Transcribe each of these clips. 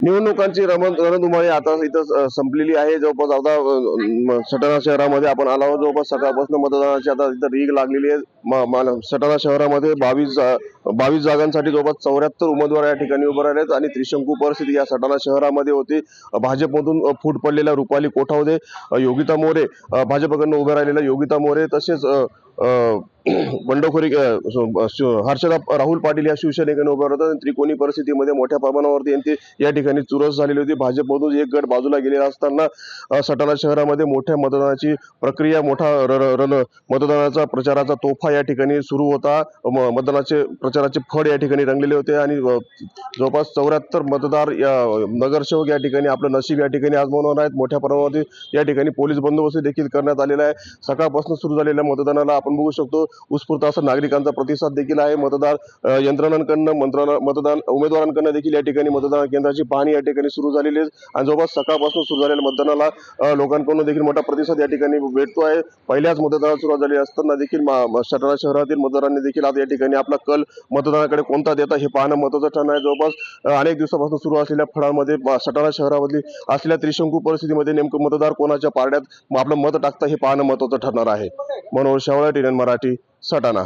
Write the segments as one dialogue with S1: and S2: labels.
S1: निवडणुकांची रणधुमाळी आता इथं संपलेली आहे. जवळपास आता सटाणा शहरामध्ये आपण आलो आहोत. जवळपास सकाळपासून मतदानाची आता इथं रीग लागलेली आहे. सटाणा शहरामध्ये 22 जागांसाठी जवळपास 74 उमेदवार या ठिकाणी उभे राहिले आहेत आणि त्रिशंकू परिस्थिती या सटाणा शहरामध्ये होती. भाजपमधून फूट पडलेल्या रुपाली कोठावदे, योगिता मोरे, भाजपकडून उभे राहिलेल्या योगिता मोरे, तसेच बंडखोरी हर्षदा राहुल पाटील या शिवसेनेकडून उभे होतात. त्रिकोणी परिस्थितीमध्ये मोठ्या प्रमाणावरती यांची या ठिकाणी चुरस झालेली होती. भाजपमधून एक गट बाजूला गेलेला असताना सटाणा शहरामध्ये मोठ्या मतदानाची प्रक्रिया, मोठा मतदानाचा प्रचाराचा तोफा या ठिकाणी सुरू होता. मतदानाचे प्रचाराचे फड या ठिकाणी रंगलेले होते आणि जवळपास 74 मतदार या नगरसेवक या ठिकाणी आपलं नशीब या ठिकाणी आजमावणार आहेत. मोठ्या प्रमाणावरती या ठिकाणी पोलीस बंदोबस्त देखील करण्यात आलेला आहे. सकाळपासून सुरू झालेल्या मतदानाला आपण बघू शकतो उत्स्फूर्त असा नागरिकांचा प्रतिसाद देखील आहे. मतदार यंत्रणांकडनं मतदान उमेदवारांकडनं देखील या ठिकाणी मतदान केंद्राची पाहणी या ठिकाणी सुरू झालेली आहे आणि जवळपास सकाळपासून सुरू झालेल्या मतदानाला लोकांकडून देखील मोठा प्रतिसाद या ठिकाणी भेटतो आहे. पहिल्याच मतदानाला सुरुवात झाली असताना देखील सटाणा शहरातील मतदारांनी देखील आज या ठिकाणी आपला कल मतदानाकडे कोणता देता हे पाहणं महत्त्वाचं ठरणार आहे. जवळपास अनेक दिवसापासून सुरू असलेल्या फळांमध्ये सटाणा शहरामधली असलेल्या त्रिशंकू परिस्थितीमध्ये नेमकं मतदार कोणाच्या पारड्यात आपलं मत टाकतं हे पाहणं महत्त्वाचं ठरणार आहे. मनोज शेवाळे, TNN मराठी, सटाणा.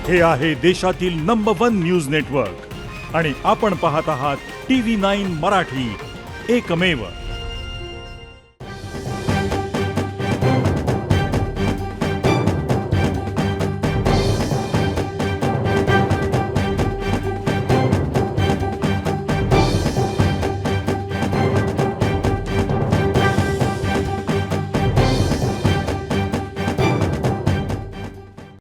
S2: हे आहे देशातील नंबर 1 न्यूज नेटवर्क आणि आपण पाहत आहात TV9 मराठी, एकमेव.